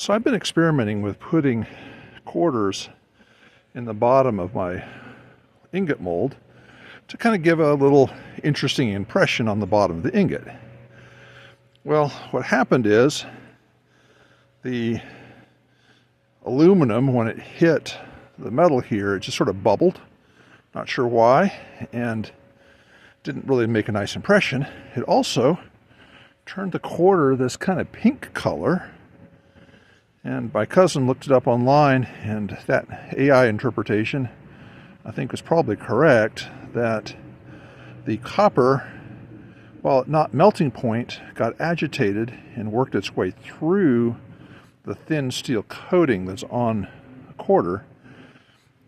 So I've been experimenting with putting quarters in the bottom of my ingot mold to kind of give a little interesting impression on the bottom of the ingot. Well, what happened is the aluminum, when it hit the metal here, it just sort of bubbled. Not sure why, and didn't really make a nice impression. It also turned the quarter this kind of pink color. And my cousin looked it up online, and that AI interpretation, I think, was probably correct, that the copper, while at not melting point, got agitated and worked its way through the thin steel coating that's on the quarter,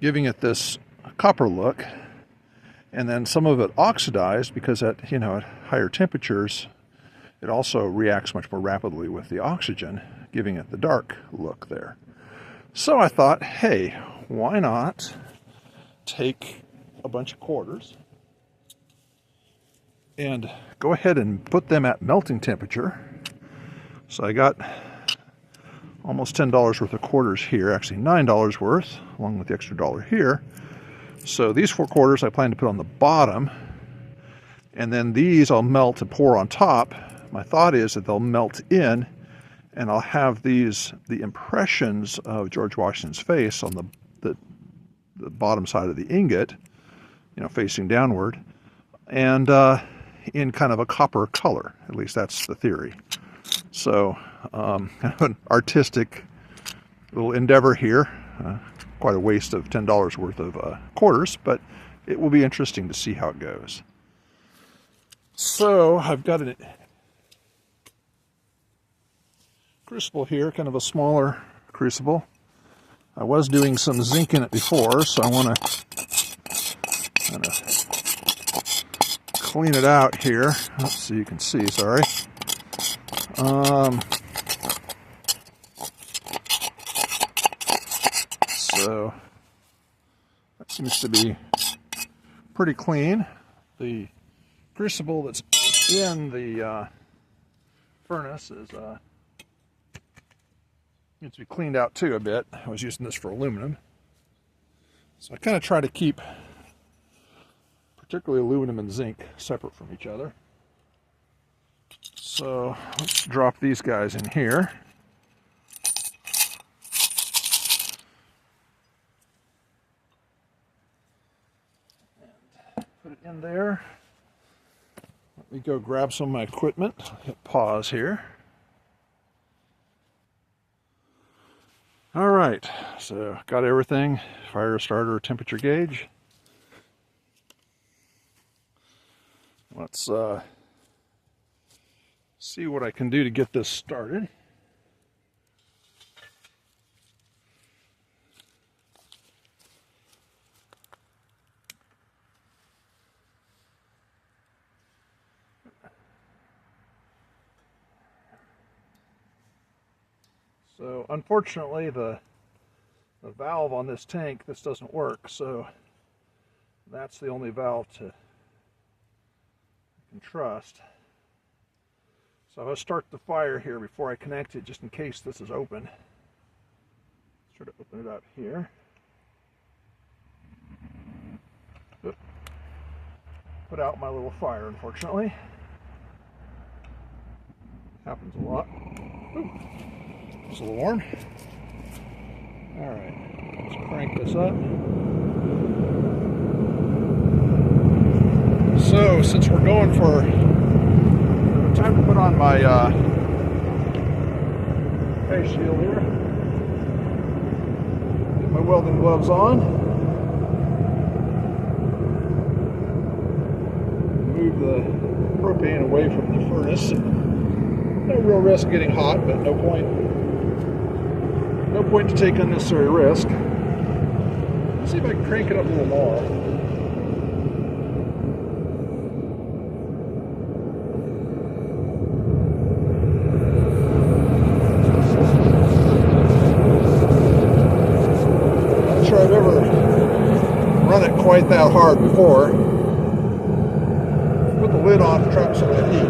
giving it this copper look. And then some of it oxidized because at higher temperatures, it also reacts much more rapidly with the oxygen, giving it the dark look there. So I thought, hey, why not take a bunch of quarters and go ahead and put them at melting temperature. So I got almost $10 worth of quarters here, actually $9 worth, along with the extra dollar here. So these 4 quarters I plan to put on the bottom, and then these I'll melt and pour on top. My thought is that they'll melt in, and I'll have the impressions of George Washington's face on the bottom side of the ingot, facing downward, and in kind of a copper color. At least that's the theory. So kind of an artistic little endeavor here. Quite a waste of $10 worth of quarters, but it will be interesting to see how it goes. So I've got a crucible here, kind of a smaller crucible. I was doing some zinc in it before, so I want to kind of clean it out here. Let's see, you can see, sorry. So that seems to be pretty clean. The crucible that's in the furnace is needs to be cleaned out too a bit. I was using this for aluminum, so I kind of try to keep particularly aluminum and zinc separate from each other. So let's drop these guys in here. And put it in there. Let me go grab some of my equipment. Hit pause here. All right, so got everything. Fire starter, temperature gauge. Let's see what I can do to get this started. So unfortunately the valve on this tank, this doesn't work, so that's the only valve I can trust. So I'll start the fire here before I connect it, just in case this is open. Try to open it up here. Oop. Put out my little fire, unfortunately. Happens a lot. Ooh. It's a little warm. Alright, let's crank this up. So, since we're going for time to put on my face shield here, get my welding gloves on, move the propane away from the furnace. No real risk getting hot, but no point to take unnecessary risk. Let's see if I can crank it up a little more. Not sure I've ever run it quite that hard before. Put the lid on to trap some of the heat.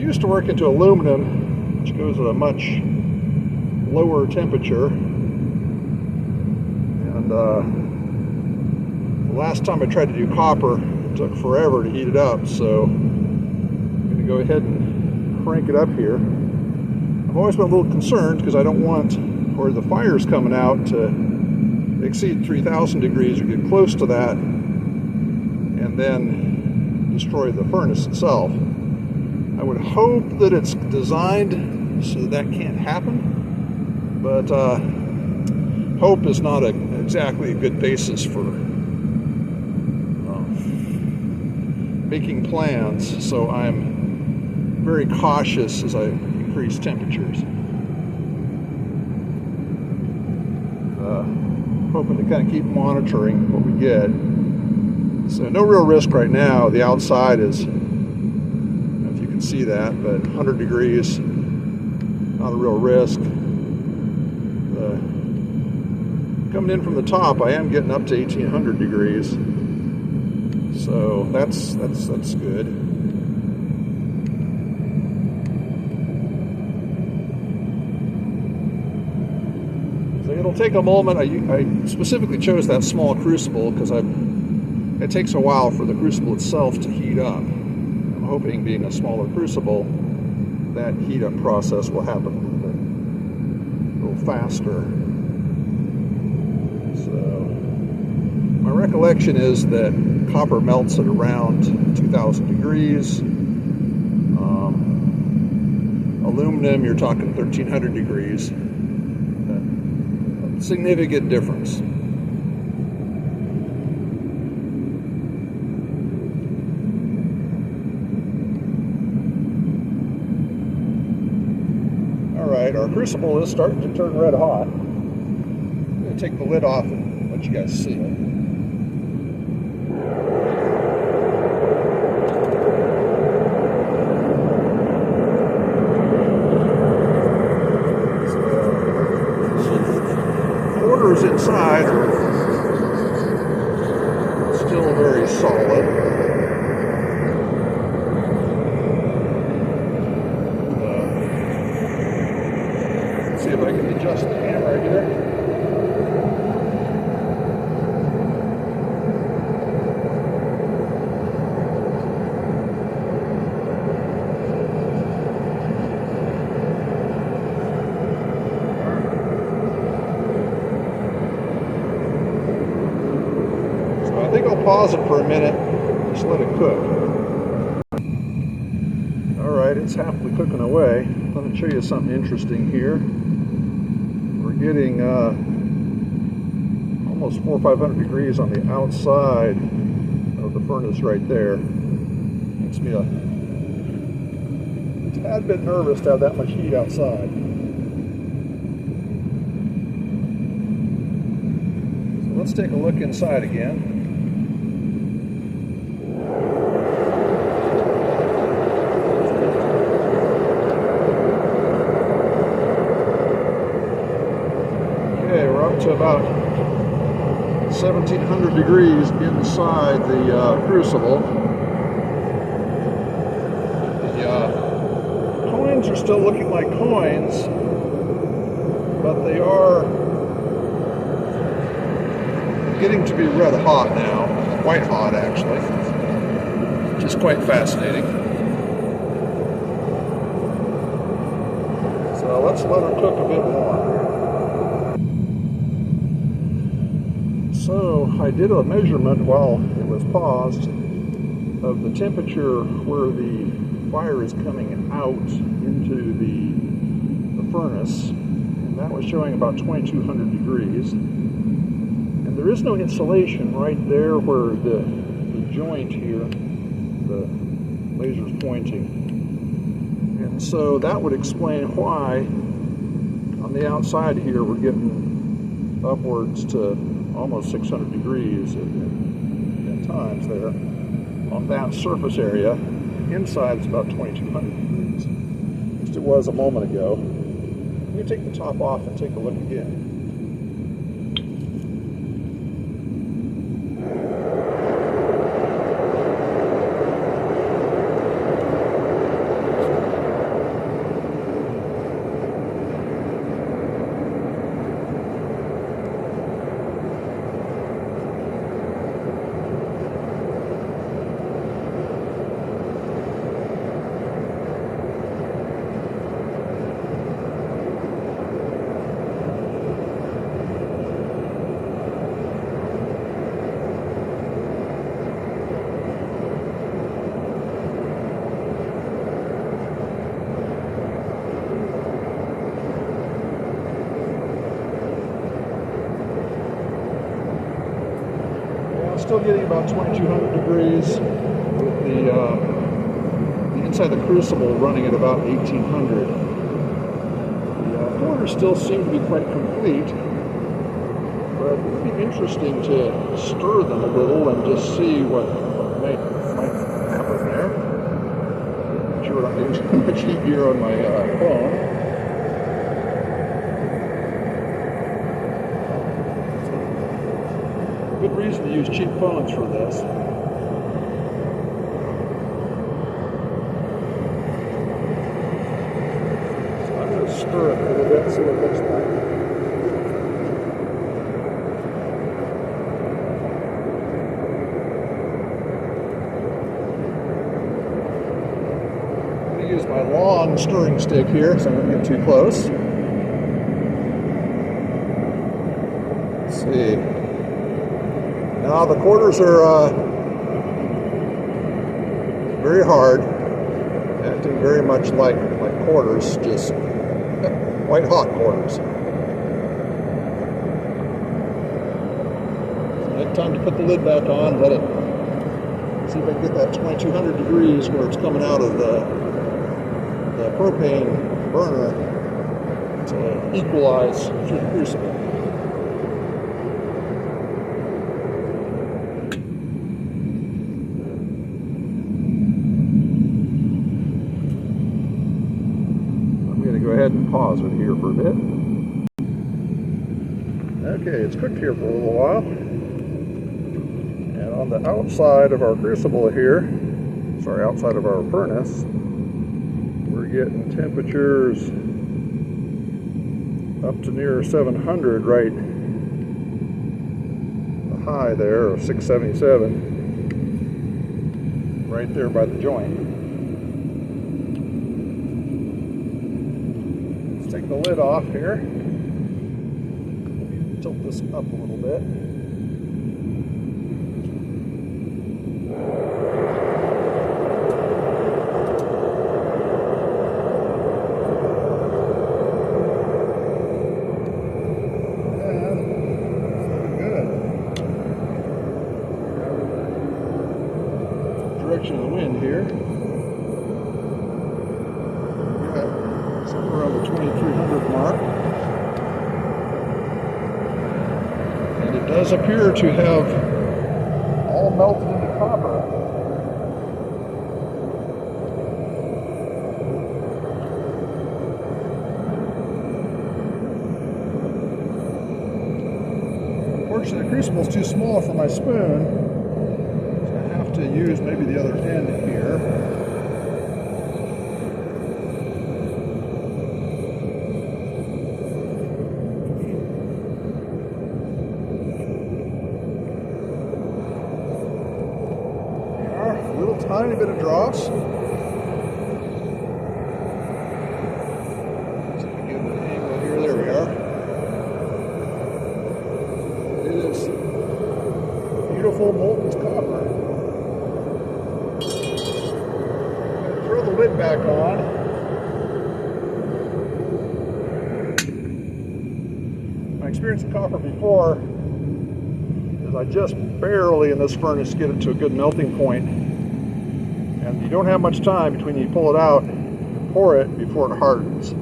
used to work into aluminum, which goes at a much lower temperature. And the last time I tried to do copper, it took forever to heat it up. So I'm going to go ahead and crank it up here. I've always been a little concerned because I don't want, or the fire's coming out, to exceed 3,000 degrees or get close to that and then destroy the furnace itself. I would hope that it's designed so that can't happen, but hope is not exactly a good basis for making plans, so I'm very cautious as I increase temperatures. Hoping to kind of keep monitoring what we get. So no real risk right now. The outside is, I don't know if you can see that, but 100 degrees, not a real risk. Coming in from the top, I am getting up to 1,800 degrees. So that's good. So it'll take a moment. I specifically chose that small crucible because it takes a while for the crucible itself to heat up. I'm hoping, being a smaller crucible, that heat up process will happen a little faster. So my recollection is that copper melts at around 2,000 degrees. Aluminum, you're talking 1,300 degrees. A significant difference. All right, our crucible is starting to turn red hot. I'm going to take the lid off and let you guys see it. Inside still very solid. Let's see if I can adjust the camera here. I think I'll pause it for a minute, just let it cook. Alright, it's happily cooking away. Let me show you something interesting here. We're getting almost 400 or 500 degrees on the outside of the furnace right there. Makes me a tad bit nervous to have that much heat outside. So let's take a look inside again. To about 1,700 degrees inside the crucible. The coins are still looking like coins, but they are getting to be red hot now, white hot actually, which is quite fascinating. So let's let them cook a bit more. So I did a measurement while it was paused of the temperature where the fire is coming out into the furnace, and that was showing about 2,200 degrees. And there is no insulation right there where the joint here, the laser's pointing. And so that would explain why on the outside here we're getting upwards to almost 600 degrees at times there on that surface area. Inside it's about 2,200 degrees, just it was a moment ago. Let me take the top off and take a look again. getting about 2200 degrees with the inside the crucible running at about 1800. The quarters still seem to be quite complete, but it would be interesting to stir them a little and just see what might happen there. I'm sure I'm not getting too much heat here on my phone. Good reason to use cheap phones for this. So I'm going to stir it a little bit and see what it looks like. I'm going to use my long stirring stick here, so I don't get too close. Let's see. Now the quarters are very hard, acting very much like quarters, just white hot quarters. So time to put the lid back on, let it, see if I can get that 2200 degrees where it's coming out of the propane burner to equalize through the crucible. Go ahead and pause it here for a bit. Okay, it's cooked here for a little while. And on the outside of our crucible here, sorry, outside of our furnace, we're getting temperatures up to near 700, right? The high there of 677, right there by the joint. Take the lid off here. Tilt this up a little bit. And it's looking good. Direction of the wind here. Somewhere around the 2300 mark. And it does appear to have all melted into copper. Unfortunately, the crucible is too small for my spoon, so I have to use maybe the other end here. Tiny bit of dross. See if we can get an angle here. There we are. It is beautiful molten copper. Throw the lid back on. My experience with copper before is I just barely in this furnace get it to a good melting point. And you don't have much time between you pull it out and pour it before it hardens.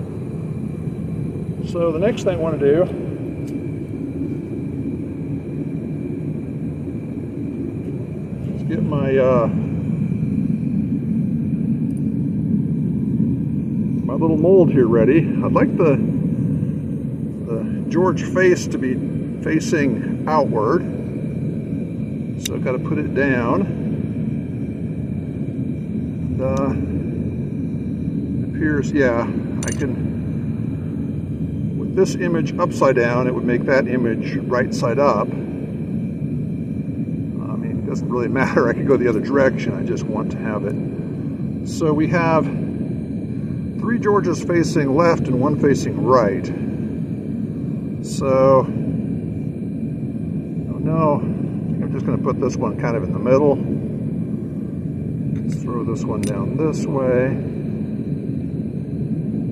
So the next thing I want to do is get my my little mold here ready. I'd like the George face to be facing outward. So I've got to put it down. It appears, yeah, I can, with this image upside down, it would make that image right side up. I mean, it doesn't really matter, I could go the other direction, I just want to have it. So we have 3 Georges facing left and 1 facing right. So, oh no, I think I'm just going to put this one kind of in the middle. Let's throw this one down this way.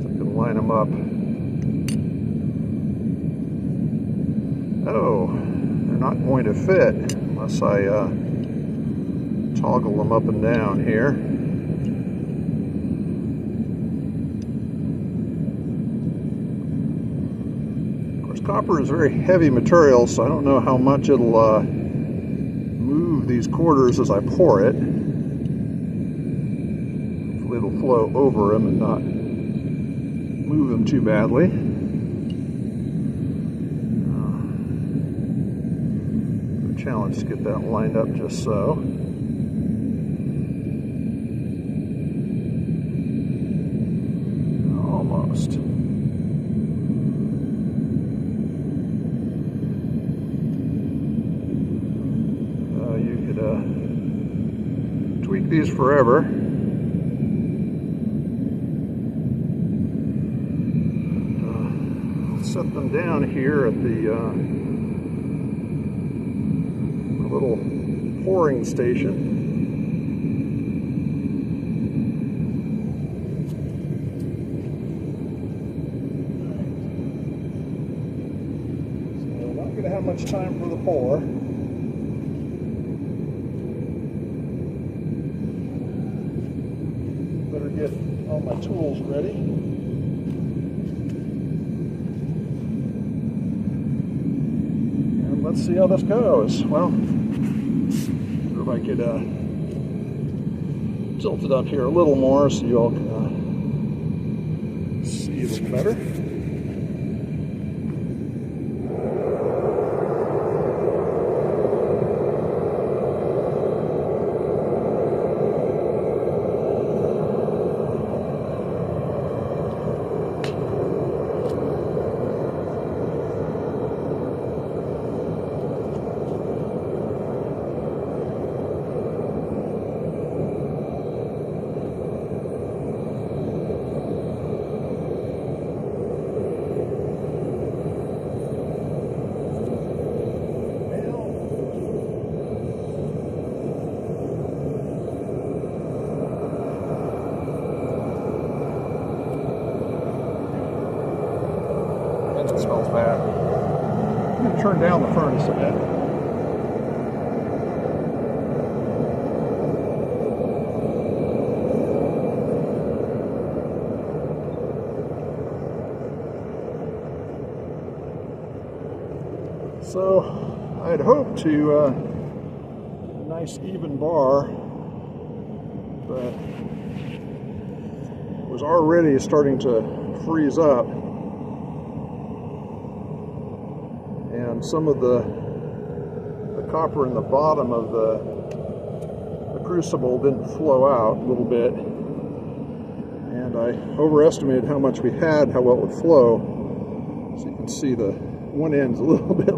So I can line them up. Oh, they're not going to fit unless I Toggle them up and down here. Of course, copper is very heavy material, so I don't know how much it'll move these quarters as I pour it. Hopefully it'll flow over them and not move them too badly. Challenge to get that lined up just so. Almost. You could tweak these forever. Set them down here at the little pouring station. So we're not going to have much time for the pour. Better get all my tools ready. And let's see how this goes. Well, if I could tilt it up here a little more so you all can see a little better. It smells bad. I'm going to turn down the furnace a bit. So I had hoped to a nice even bar, but it was already starting to freeze up. And some of the copper in the bottom of the crucible didn't flow out a little bit, and I overestimated how much we had, how well it would flow. So you can see the one end's a little bit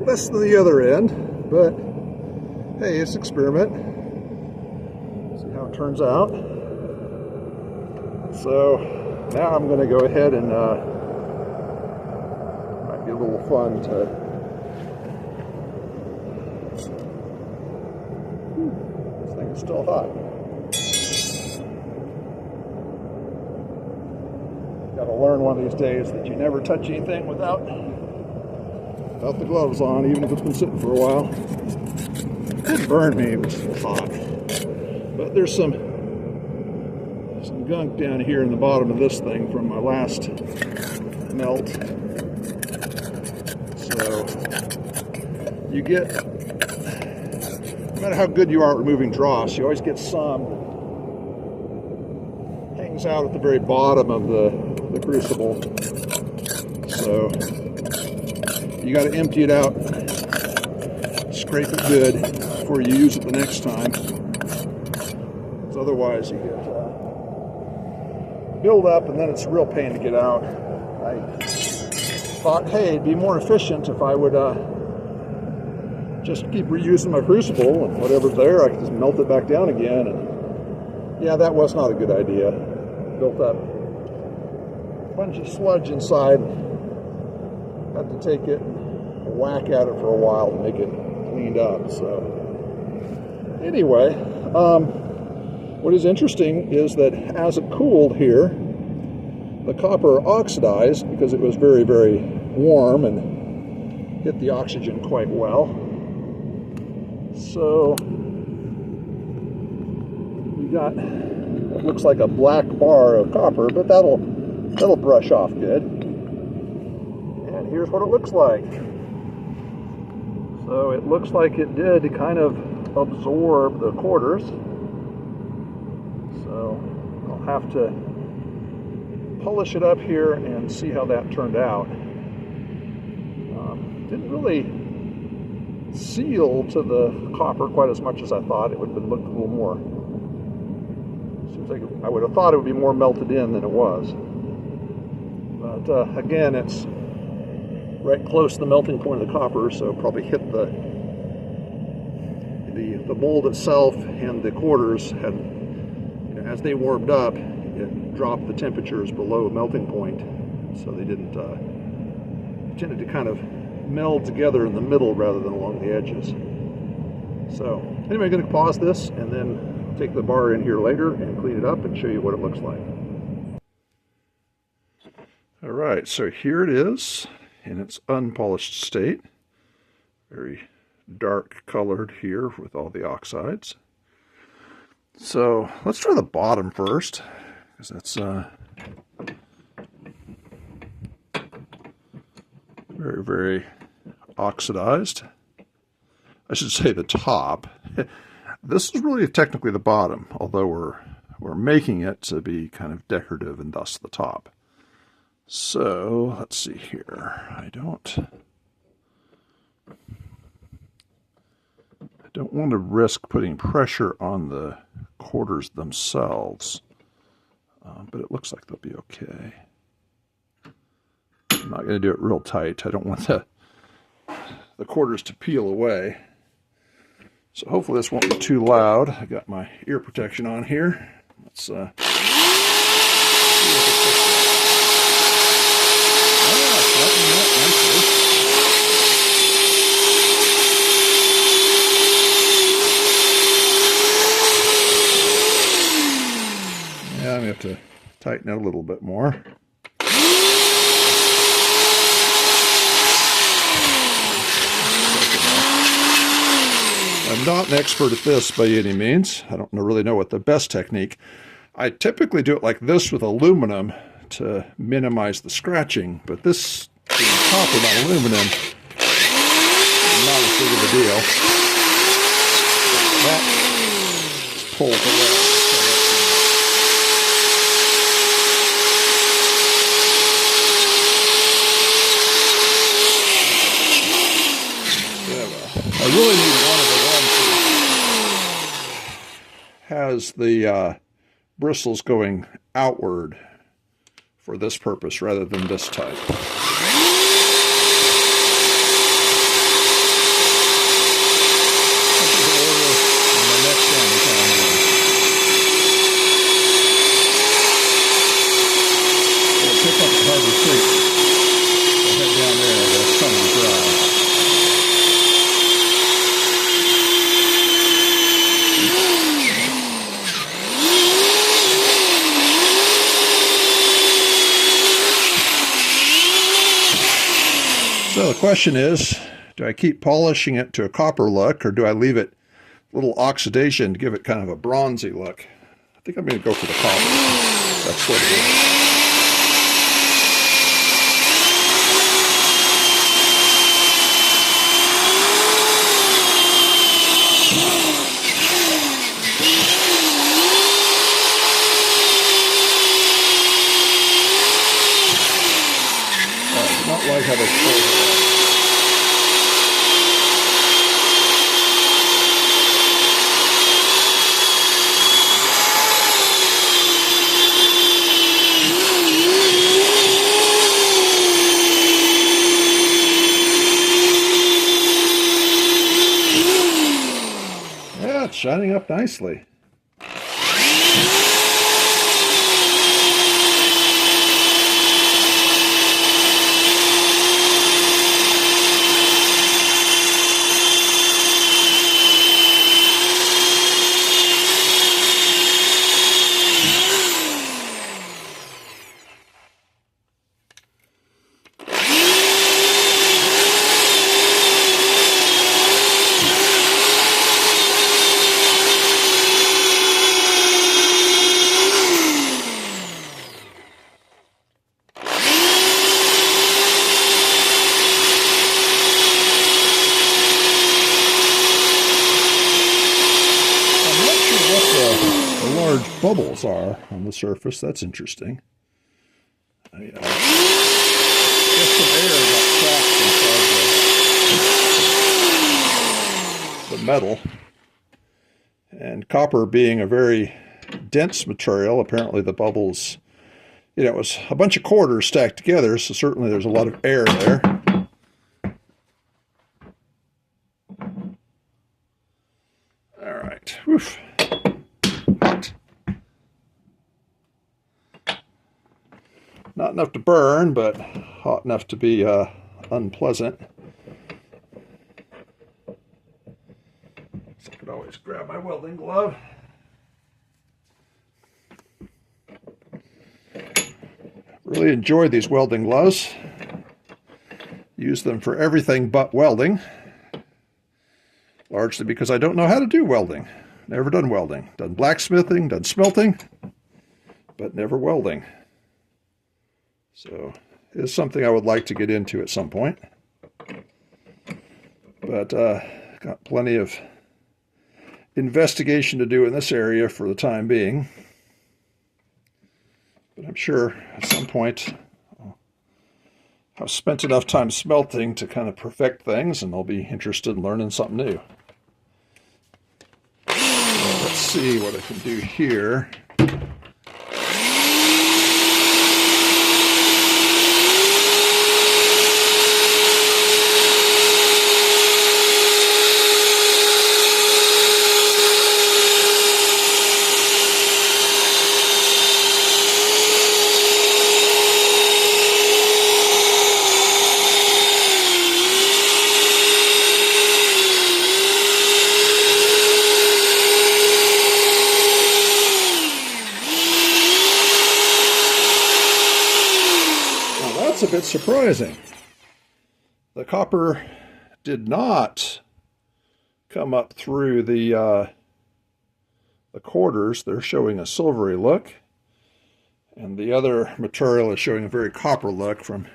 less than the other end, but hey, it's an experiment. See how it turns out. So now I'm going to go ahead and might be a little fun to It's still hot. Got to learn one of these days that you never touch anything without the gloves on, even if it's been sitting for a while. It didn't burn me, it was hot. But there's some gunk down here in the bottom of this thing from my last melt. So you get, no matter how good you are at removing dross, you always get some that hangs out at the very bottom of the crucible. So you got to empty it out, scrape it good before you use it the next time. Because otherwise you get build up and then it's a real pain to get out. I thought, hey, it'd be more efficient if I would just keep reusing my crucible, and whatever's there, I can just melt it back down again. And yeah, that was not a good idea. Built up a bunch of sludge inside. Had to take it and whack at it for a while to make it cleaned up. So anyway, what is interesting is that as it cooled here, the copper oxidized because it was very, very warm and hit the oxygen quite well. So got what looks like a black bar of copper, but that'll brush off good. And here's what it looks like. So it looks like it did kind of absorb the quarters. So I'll have to polish it up here and see how that turned out. Didn't really seal to the copper quite as much as I thought. It would have looked a little more. Seems like I would have thought it would be more melted in than it was. But again, it's right close to the melting point of the copper, so probably hit the mold itself, and the quarters had, as they warmed up, it dropped the temperatures below melting point, so they didn't tended to kind of meld together in the middle rather than along the edges. So anyway, I'm going to pause this and then take the bar in here later and clean it up and show you what it looks like. All right, so here it is in its unpolished state. Very dark colored here with all the oxides. So let's try the bottom first, because that's very, very oxidized. I should say the top. This is really technically the bottom, although we're making it to be kind of decorative and thus the top. So let's see here. I don't want to risk putting pressure on the quarters themselves, but it looks like they'll be okay. I'm not going to do it real tight. I don't want the quarters to peel away. So hopefully this won't be too loud. I got my ear protection on here. Let's yeah, I'm going to have to tighten it a little bit more. I'm not an expert at this by any means. I don't really know what the best technique. I typically do it like this with aluminum to minimize the scratching, but this being copper, not aluminum, not as big of a deal. That pulls away. I really need one of the ones that has the bristles going outward for this purpose rather than this type. Pick up the Harbor Creek. I'll head down there. That's kind of dry. So the question is, do I keep polishing it to a copper look, or do I leave it a little oxidation to give it kind of a bronzy look? I think I'm going to go for the copper. That's what it is. Not like how they fold it. Yeah, it's shining up nicely. large bubbles are on the surface. That's interesting. I guess some air got trapped inside the metal. And copper being a very dense material, apparently the bubbles, it was a bunch of quarters stacked together, so certainly there's a lot of air there. All right. Oof. Hot. Not enough to burn, but hot enough to be unpleasant. So I could always grab my welding glove. Really enjoy these welding gloves. Use them for everything but welding. Largely because I don't know how to do welding. Never done welding. Done blacksmithing, done smelting, but never welding. So it's something I would like to get into at some point. But got plenty of investigation to do in this area for the time being. But I'm sure at some point I've spent enough time smelting to kind of perfect things, and I'll be interested in learning something new. So let's see what I can do here. A bit surprising. The copper did not come up through the quarters. They're showing a silvery look, and the other material is showing a very copper look. From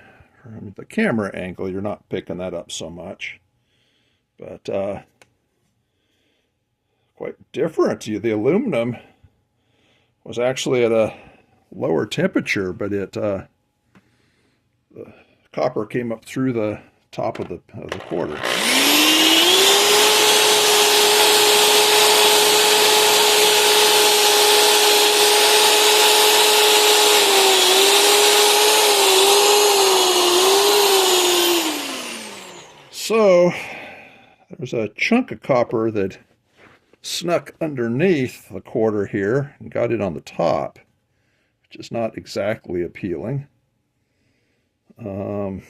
the camera angle, you're not picking that up so much, but quite different. The aluminum was actually at a lower temperature, but the copper came up through the top of the quarter. So there's a chunk of copper that snuck underneath the quarter here and got it on the top, which is not exactly appealing. I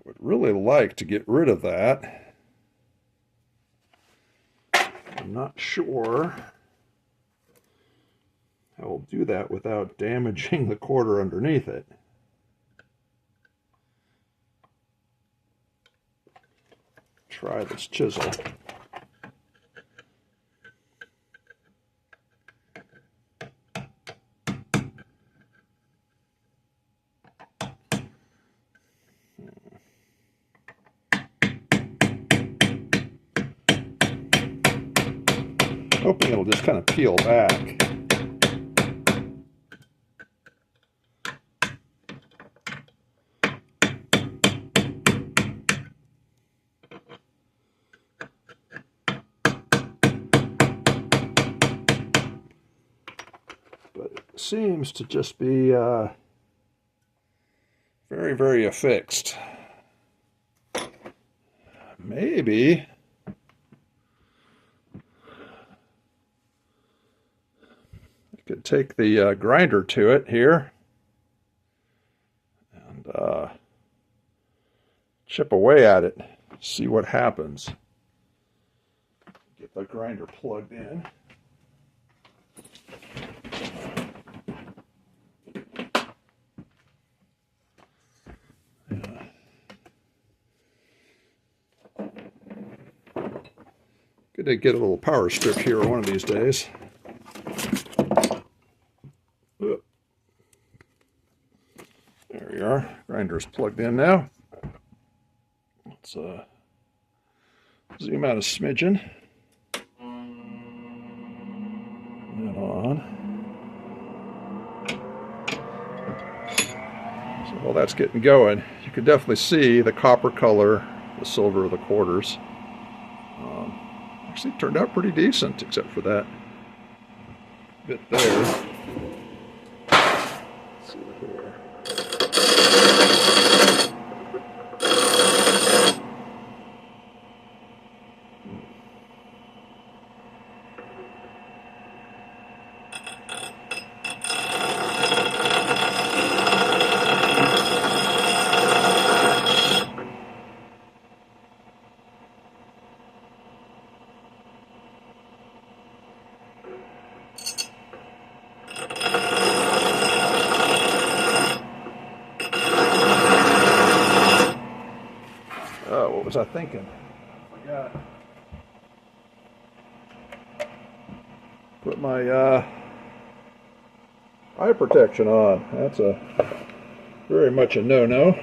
would really like to get rid of that. I'm not sure how I'll do that without damaging the quarter underneath it. Try this chisel. Hoping it'll just kind of peel back. But it seems to just be very, very affixed. Maybe could take the grinder to it here and chip away at it, see what happens. Get the grinder plugged in. Good to get a little power strip here one of these days. There we are. Grinder's plugged in now. Let's zoom out a smidgen. that's getting going. You can definitely see the copper color, the silver of the quarters. Actually turned out pretty decent, except for that bit there. Let's see here. Oh, what was I thinking? I forgot. Put my eye protection on. That's very much a no-no.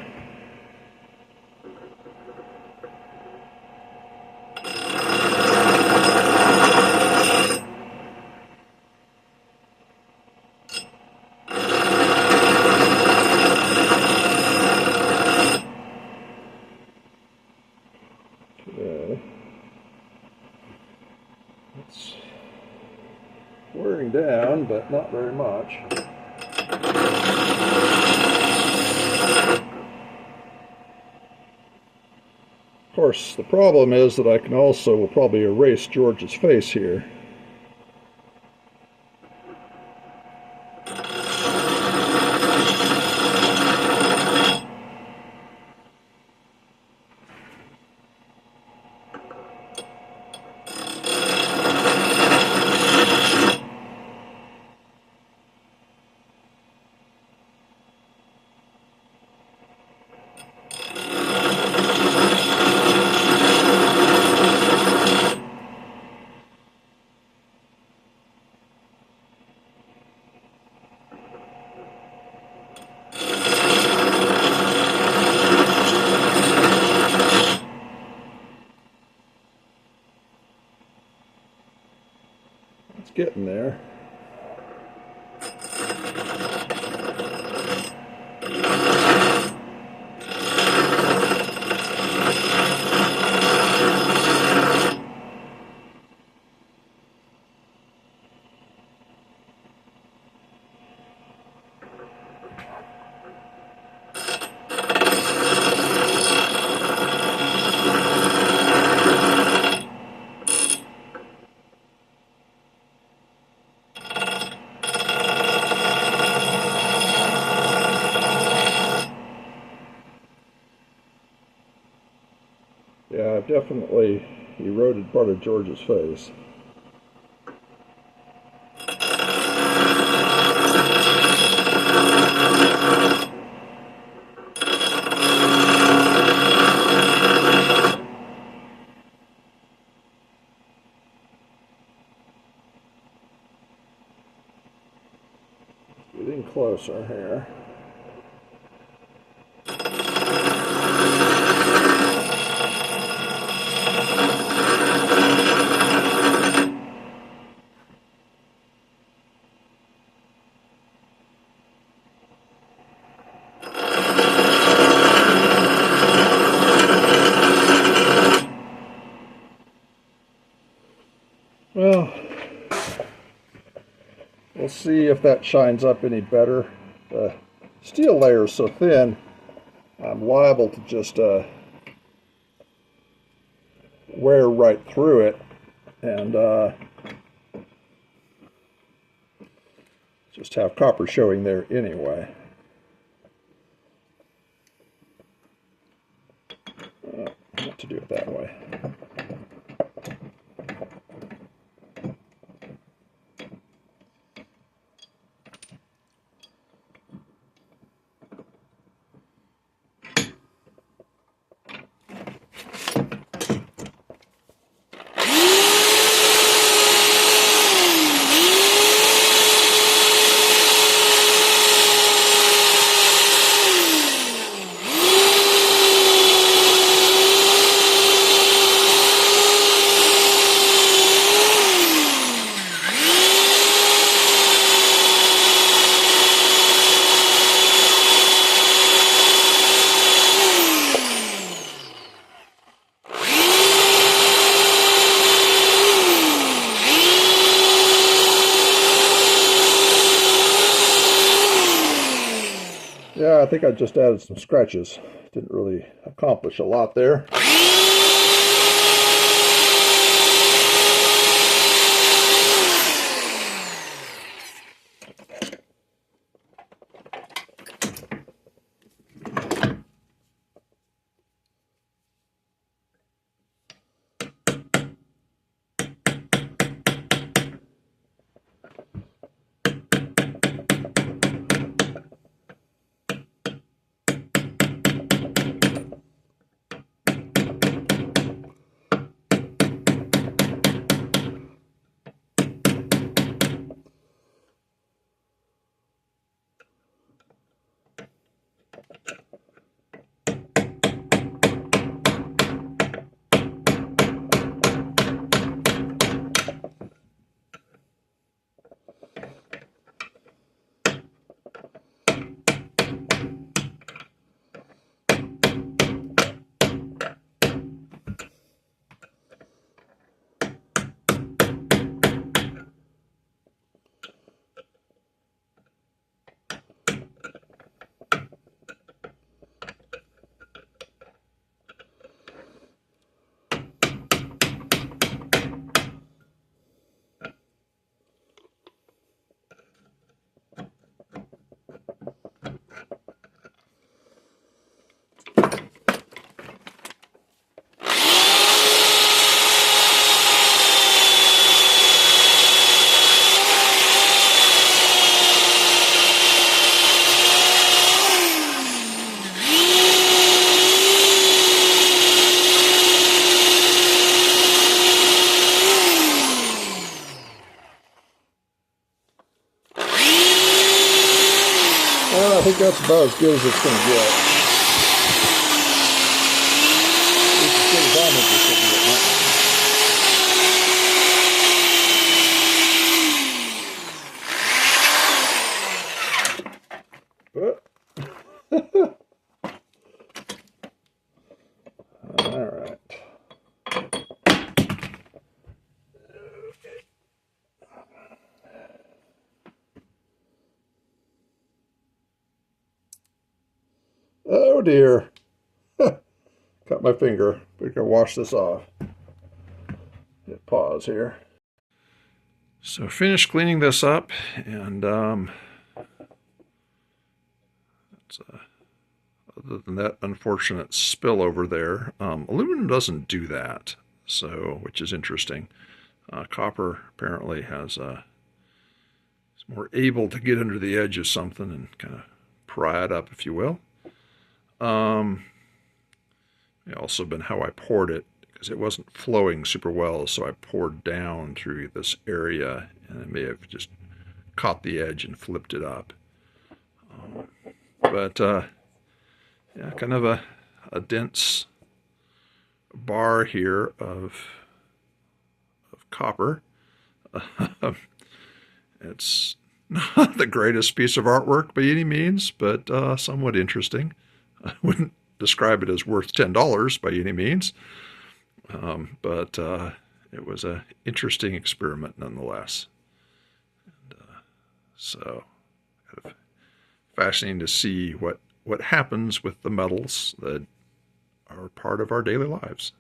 Okay. It's wearing down, but not very much. Of course, the problem is that I can also will probably erase George's face here. It's getting there. Yeah, I've definitely eroded part of George's face. Getting closer here. Well, we'll see if that shines up any better. The steel layer is so thin, I'm liable to just wear right through it and just have copper showing there anyway. Not to do it that way. think I just added some scratches. Didn't really accomplish a lot there. Well, I think that's about as good as it's going to get. It's as good as I'm interested in getting it. All right. Oh dear. Cut my finger. We're going to wash this off. Hit pause here. So finished cleaning this up, and other than that unfortunate spill over there, aluminum doesn't do that, so which is interesting. Copper apparently is more able to get under the edge of something and kind of pry it up, if you will. It also been how I poured it, because it wasn't flowing super well, so I poured down through this area, and it may have just caught the edge and flipped it up. But yeah, kind of a dense bar here of copper. It's not the greatest piece of artwork by any means, but somewhat interesting. I wouldn't describe it as worth $10 by any means, but it was an interesting experiment nonetheless. And, so kind of fascinating to see what happens with the metals that are part of our daily lives.